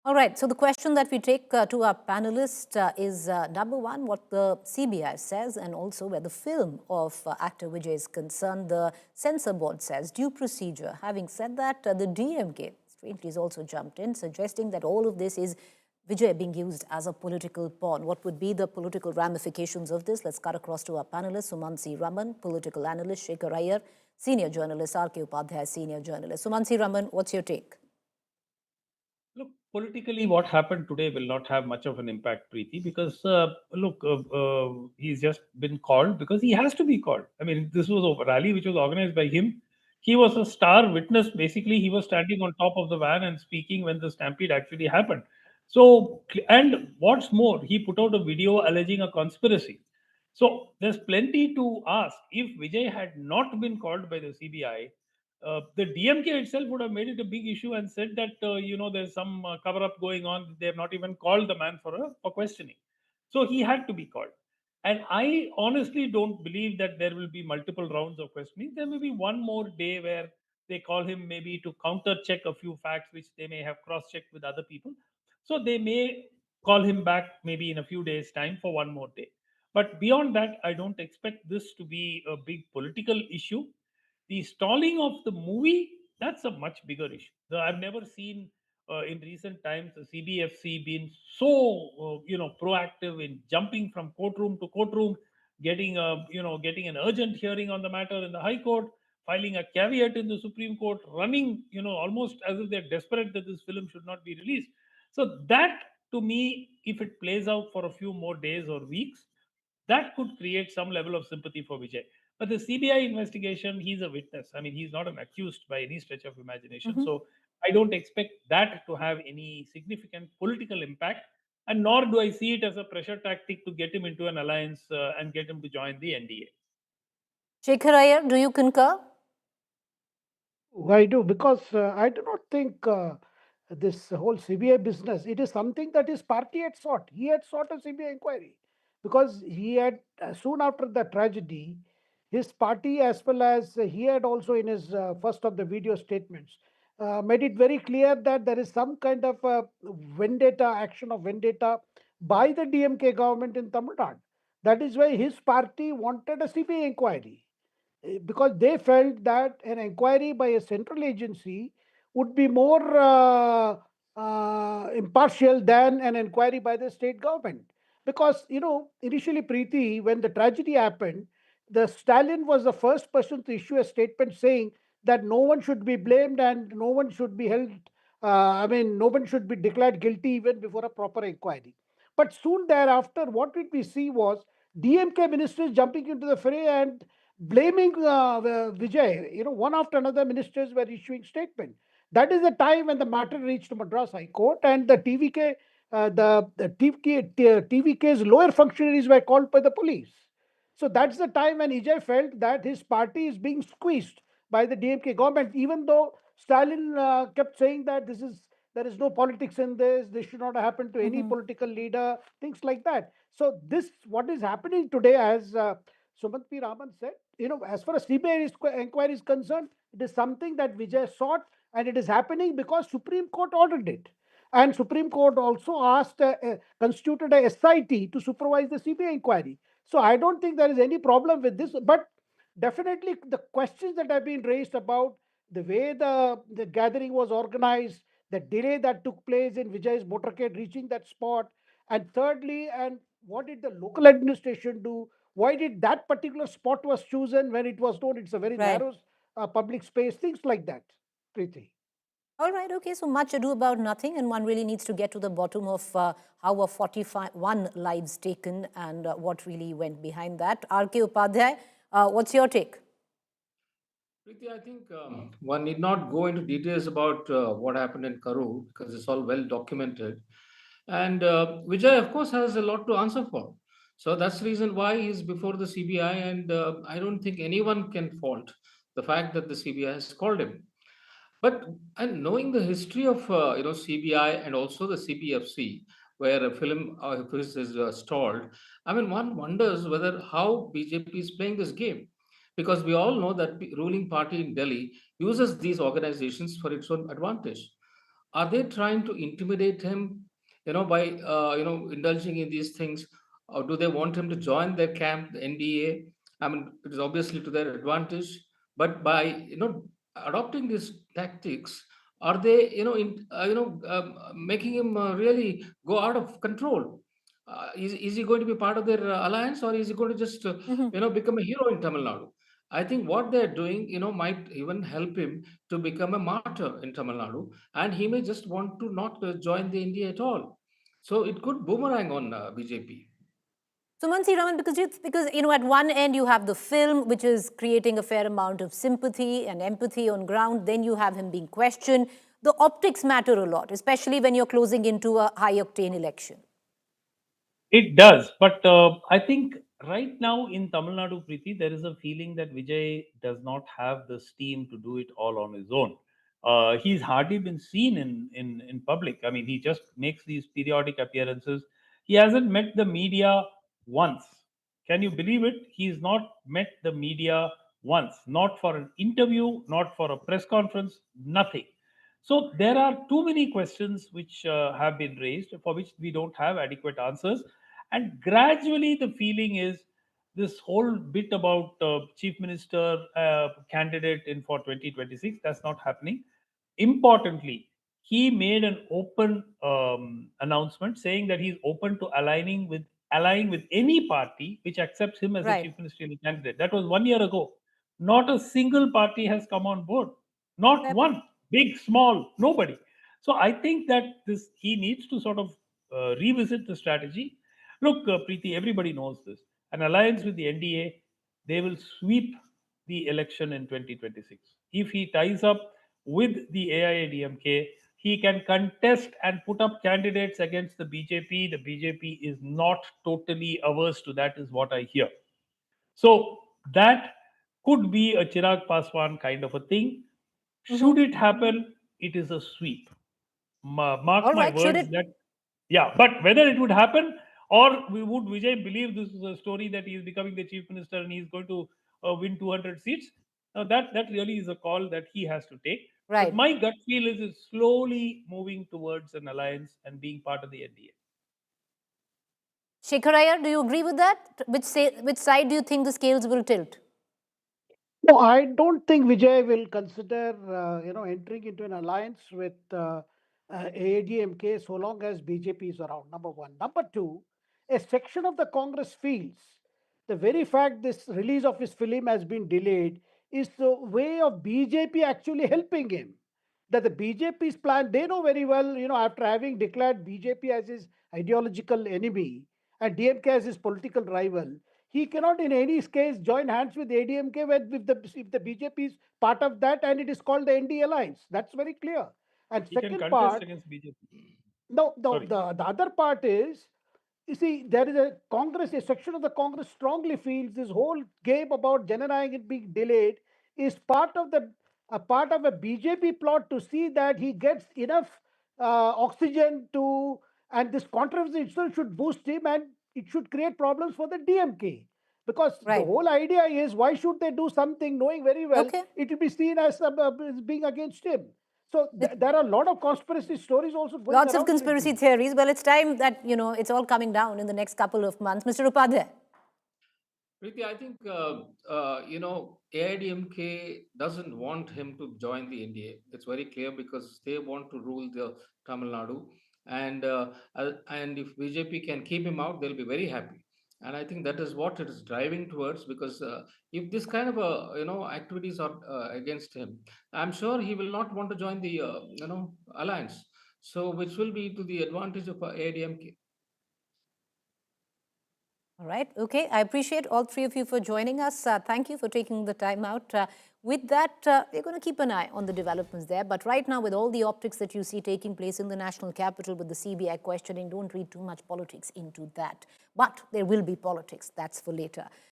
All right, so the question that we take to our panelists is number one, what the CBI says, and also where the film of actor Vijay is concerned, the Censor Board says due procedure. Having said that, the DMK strangely has also jumped in, suggesting that all of this is Vijay being used as a political pawn. What would be the political ramifications of this? Let's cut across to our panelists, Sumansi Raman, political analyst, Shekhar Iyer, senior journalist, R.K. Upadhyay, senior journalist. Sumansi Raman, what's your take? Look, politically, what happened today will not have much of an impact, Preeti, because he's just been called because he has to be called. I mean, this was a rally which was organized by him. He was a star witness. Basically, he was standing on top of the van and speaking when the stampede actually happened. So, and what's more, he put out a video alleging a conspiracy. So, there's plenty to ask. If Vijay had not been called by the CBI, the DMK itself would have made it a big issue and said that there's some cover up going on. They have not even called the man for questioning, so he had to be called. And I honestly don't believe that there will be multiple rounds of questioning. There may be one more day where they call him maybe to counter check a few facts which they may have cross checked with other people. So they may call him back maybe in a few days' time for one more day. But beyond that, I don't expect this to be a big political issue. The stalling of the movie, that's a much bigger issue. I've never seen in recent times the CBFC being so proactive in jumping from courtroom to courtroom, getting an urgent hearing on the matter in the High Court, filing a caveat in the Supreme Court, running almost as if they're desperate that this film should not be released. So that, to me, if it plays out for a few more days or weeks, that could create some level of sympathy for Vijay. But the CBI investigation, he's a witness. I mean, he's not an accused by any stretch of imagination. Mm-hmm. So I don't expect that to have any significant political impact. And nor do I see it as a pressure tactic to get him into an alliance and get him to join the NDA. Shekhar Iyer, do you concur? I do, because I do not think this whole CBI business, it is something that his party had sought. He had sought a CBI inquiry because he had, soon after the tragedy, his party, as well as he had also in his first of the video statements, made it very clear that there is some kind of vendetta, action of vendetta by the DMK government in Tamil Nadu. That is why his party wanted a CBI inquiry, because they felt that an inquiry by a central agency would be more impartial than an inquiry by the state government. Because, initially, Preeti, when the tragedy happened, the Stalin was the first person to issue a statement saying that no one should be blamed and no one should be held, no one should be declared guilty even before a proper inquiry. But soon thereafter, what did we see was DMK ministers jumping into the fray and blaming Vijay. One after another, ministers were issuing statement. That is the time when the matter reached Madras High Court, and the TVK, TVK's lower functionaries were called by the police. So that's the time when Vijay felt that his party is being squeezed by the DMK government, even though Stalin kept saying that there is no politics in this. This should not happen to any Mm-hmm. political leader. Things like that. So this, what is happening today, as Sumant P. Raman said, as far as CBI inquiry is concerned, it is something that Vijay sought, and it is happening because Supreme Court ordered it. And Supreme Court also constituted a SIT to supervise the CBI inquiry. So I don't think there is any problem with this. But definitely the questions that have been raised about the way the gathering was organized, the delay that took place in Vijay's motorcade reaching that spot, and thirdly, and what did the local administration do? Why did that particular spot was chosen when it was known it's a very Right. narrow public space? Things like that, Preeti. All right, okay, so much ado about nothing, and one really needs to get to the bottom of how were 41 lives taken and what really went behind that. R.K. Upadhyay, what's your take? Preeti, I think one need not go into details about what happened in Karur because it's all well documented. And Vijay, of course, has a lot to answer for. So that's the reason why he's before the CBI, and I don't think anyone can fault the fact that the CBI has called him. But and knowing the history of CBI and also the CPFC, where a film of his is stalled, I mean, one wonders whether how BJP is playing this game, because we all know that the ruling party in Delhi uses these organizations for its own advantage. Are they trying to intimidate him, by indulging in these things, or do they want him to join their camp, the NDA? I mean, it is obviously to their advantage, but by adopting these tactics, are they making him really go out of control? Is he going to be part of their alliance, or is he going to just become a hero in Tamil Nadu? I think what they're doing, might even help him to become a martyr in Tamil Nadu, and he may just want to not join the India at all. So it could boomerang on BJP. So, Mansi Raman, because at one end you have the film, which is creating a fair amount of sympathy and empathy on ground. Then you have him being questioned. The optics matter a lot, especially when you're closing into a high-octane election. It does, but I think right now in Tamil Nadu, Preeti, there is a feeling that Vijay does not have the steam to do it all on his own. He's hardly been seen in public. I mean, he just makes these periodic appearances. He hasn't met the media once. Can you believe it? He's not met the media once, not for an interview, not for a press conference, nothing. So there are too many questions which have been raised for which we don't have adequate answers. And gradually, the feeling is this whole bit about chief minister candidate in for 2026, that's not happening. Importantly, he made an open announcement saying that he's open to allying with any party which accepts him as a Right. chief ministerial candidate. That was 1 year ago. Not a single party has come on board. Not Fair point. one. Big, small, nobody. So I think that this he needs to sort of revisit the strategy. Look, Preeti, everybody knows this. An alliance with the NDA, they will sweep the election in 2026. If he ties up with the AIADMK, he can contest and put up candidates against the BJP. The BJP is not totally averse to that, is what I hear. So that could be a Chirag Paswan kind of a thing. Should it happen, it is a sweep. Mark All my right, should words it? that, yeah, but whether it would happen or would Vijay believe this is a story that he is becoming the chief minister and he is going to win 200 seats, now that really is a call that he has to take. But Right. my gut feel is it's slowly moving towards an alliance and being part of the NDA. Shekhar Iyer, do you agree with that? Which side do you think the scales will tilt? No, I don't think Vijay will consider, entering into an alliance with AADMK so long as BJP is around. Number one. Number two, a section of the Congress feels the very fact this release of his film has been delayed is the way of BJP actually helping him. That the BJP's plan, they know very well, after having declared BJP as his ideological enemy and DMK as his political rival, he cannot in any case join hands with ADMK if the BJP is part of that and it is called the ND alliance. That's very clear. And He can second contest part, against BJP. no, Sorry. the other part is, you see, there is a section of the Congress strongly feels this whole game about Jananayag it being delayed is part of a BJP plot to see that he gets enough oxygen to, and this controversy itself should boost him and it should create problems for the DMK. Because the Right. whole idea is why should they do something knowing very well Okay. it will be seen as being against him. So there are a lot of conspiracy stories also going Lots of around. conspiracy Preeti. theories. Well, it's time that, it's all coming down in the next couple of months. Mr. Upadhyay. Preeti, I think AIDMK doesn't want him to join the NDA. It's very clear because they want to rule the Tamil Nadu, and if BJP can keep him out, they'll be very happy. And I think that is what it is driving towards. Because if this kind of activities are against him, I'm sure he will not want to join the alliance. So which will be to the advantage of AIDMK. All right. Okay. I appreciate all three of you for joining us. Thank you for taking the time out. With that, we're going to keep an eye on the developments there. But right now, with all the optics that you see taking place in the national capital with the CBI questioning, don't read too much politics into that. But there will be politics. That's for later.